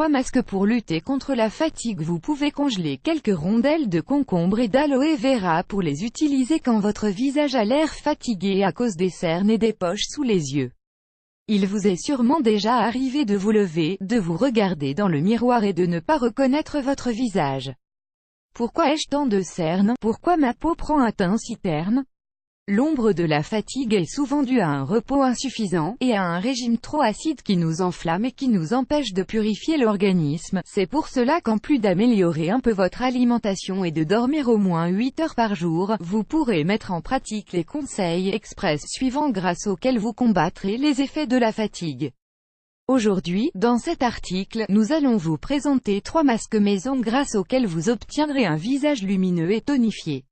3 masques pour lutter contre la fatigue. Vous pouvez congeler quelques rondelles de concombre et d'aloe vera pour les utiliser quand votre visage a l'air fatigué à cause des cernes et des poches sous les yeux. Il vous est sûrement déjà arrivé de vous lever, de vous regarder dans le miroir et de ne pas reconnaître votre visage. Pourquoi ai-je tant de cernes? Pourquoi ma peau prend un teint si terne? L'ombre de la fatigue est souvent due à un repos insuffisant, et à un régime trop acide qui nous enflamme et qui nous empêche de purifier l'organisme. C'est pour cela qu'en plus d'améliorer un peu votre alimentation et de dormir au moins 8 heures par jour, vous pourrez mettre en pratique les conseils express suivants grâce auxquels vous combattrez les effets de la fatigue. Aujourd'hui, dans cet article, nous allons vous présenter 3 masques maison grâce auxquels vous obtiendrez un visage lumineux et tonifié.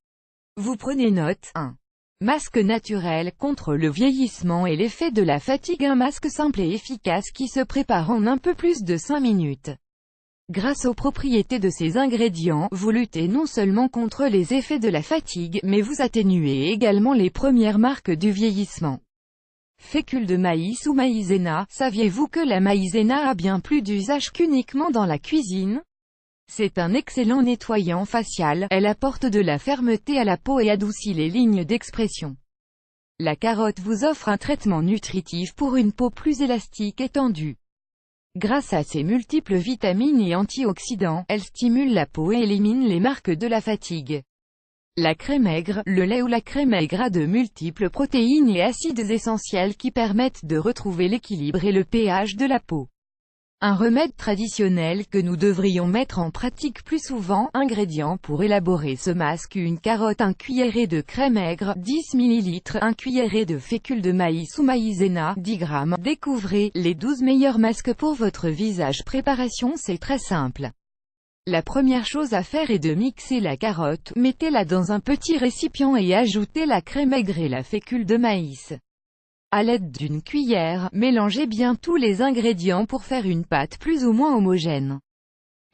Vous prenez note. 1. Masque naturel contre le vieillissement et l'effet de la fatigue. Un masque simple et efficace qui se prépare en un peu plus de 5 minutes. Grâce aux propriétés de ces ingrédients, vous luttez non seulement contre les effets de la fatigue, mais vous atténuez également les premières marques du vieillissement. Fécule de maïs ou maïzena. Saviez-vous que la maïzena a bien plus d'usage qu'uniquement dans la cuisine? C'est un excellent nettoyant facial, elle apporte de la fermeté à la peau et adoucit les lignes d'expression. La carotte vous offre un traitement nutritif pour une peau plus élastique et tendue. Grâce à ses multiples vitamines et antioxydants, elle stimule la peau et élimine les marques de la fatigue. La crème aigre, le lait ou la crème aigre a de multiples protéines et acides essentiels qui permettent de retrouver l'équilibre et le pH de la peau. Un remède traditionnel que nous devrions mettre en pratique plus souvent. Ingrédients pour élaborer ce masque: une carotte, un cuillerée de crème aigre, 10 ml, un cuillerée de fécule de maïs ou maïzena, 10 g. Découvrez les 12 meilleurs masques pour votre visage. Préparation: c'est très simple. La première chose à faire est de mixer la carotte, mettez-la dans un petit récipient et ajoutez la crème aigre et la fécule de maïs. À l'aide d'une cuillère, mélangez bien tous les ingrédients pour faire une pâte plus ou moins homogène.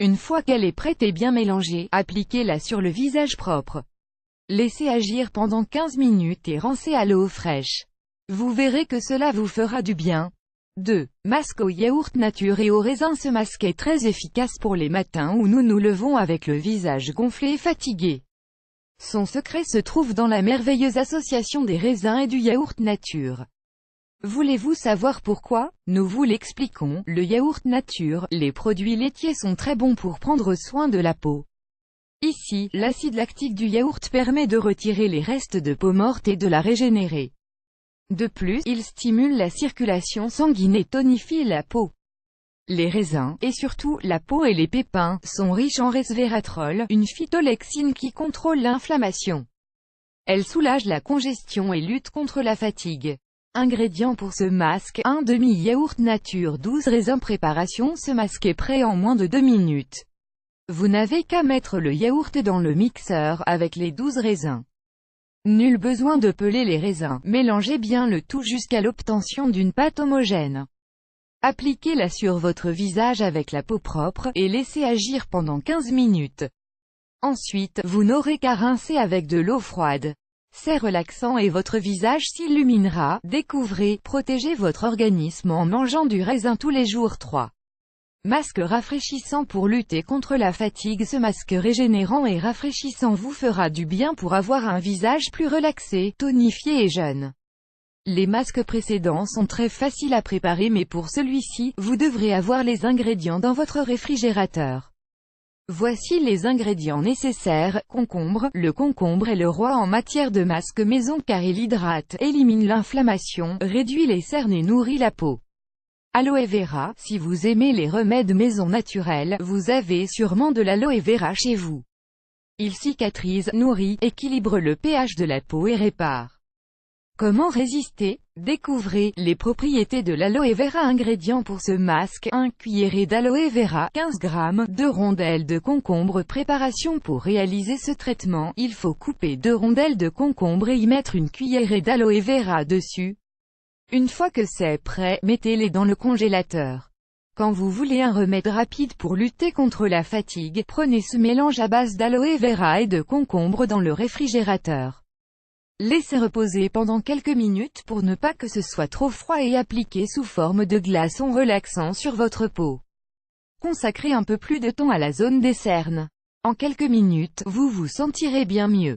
Une fois qu'elle est prête et bien mélangée, appliquez-la sur le visage propre. Laissez agir pendant 15 minutes et rincez à l'eau fraîche. Vous verrez que cela vous fera du bien. 2. Masque au yaourt nature et au raisin. Ce masque est très efficace pour les matins où nous nous levons avec le visage gonflé et fatigué. Son secret se trouve dans la merveilleuse association des raisins et du yaourt nature. Voulez-vous savoir pourquoi? Nous vous l'expliquons. Le yaourt nature, les produits laitiers sont très bons pour prendre soin de la peau. Ici, l'acide lactique du yaourt permet de retirer les restes de peau morte et de la régénérer. De plus, il stimule la circulation sanguine et tonifie la peau. Les raisins, et surtout la peau et les pépins, sont riches en resveratrol, une phytolexine qui contrôle l'inflammation. Elle soulage la congestion et lutte contre la fatigue. Ingrédients pour ce masque: un demi-yaourt nature, 12 raisins. Préparation: ce masque est prêt en moins de 2 minutes. Vous n'avez qu'à mettre le yaourt dans le mixeur, avec les 12 raisins. Nul besoin de peler les raisins, mélangez bien le tout jusqu'à l'obtention d'une pâte homogène. Appliquez-la sur votre visage avec la peau propre, et laissez agir pendant 15 minutes. Ensuite, vous n'aurez qu'à rincer avec de l'eau froide. C'est relaxant et votre visage s'illuminera. Découvrez, protégez votre organisme en mangeant du raisin tous les jours. 3. Masque rafraîchissant pour lutter contre la fatigue. Ce masque régénérant et rafraîchissant vous fera du bien pour avoir un visage plus relaxé, tonifié et jeune. Les masques précédents sont très faciles à préparer, mais pour celui-ci, vous devrez avoir les ingrédients dans votre réfrigérateur. Voici les ingrédients nécessaires. Concombre. Le concombre est le roi en matière de masque maison car il hydrate, élimine l'inflammation, réduit les cernes et nourrit la peau. Aloe vera. Si vous aimez les remèdes maison naturels, vous avez sûrement de l'aloe vera chez vous. Il cicatrise, nourrit, équilibre le pH de la peau et répare. Comment résister? Découvrez les propriétés de l'aloe vera. Ingrédients pour ce masque: 1 cuillerée d'aloe vera, 15 g, 2 rondelles de concombre. Préparation: pour réaliser ce traitement, il faut couper 2 rondelles de concombre et y mettre une cuillerée d'aloe vera dessus. Une fois que c'est prêt, mettez-les dans le congélateur. Quand vous voulez un remède rapide pour lutter contre la fatigue, prenez ce mélange à base d'aloe vera et de concombre dans le réfrigérateur. Laissez reposer pendant quelques minutes pour ne pas que ce soit trop froid et appliquez sous forme de glaçons relaxants sur votre peau. Consacrez un peu plus de temps à la zone des cernes. En quelques minutes, vous vous sentirez bien mieux.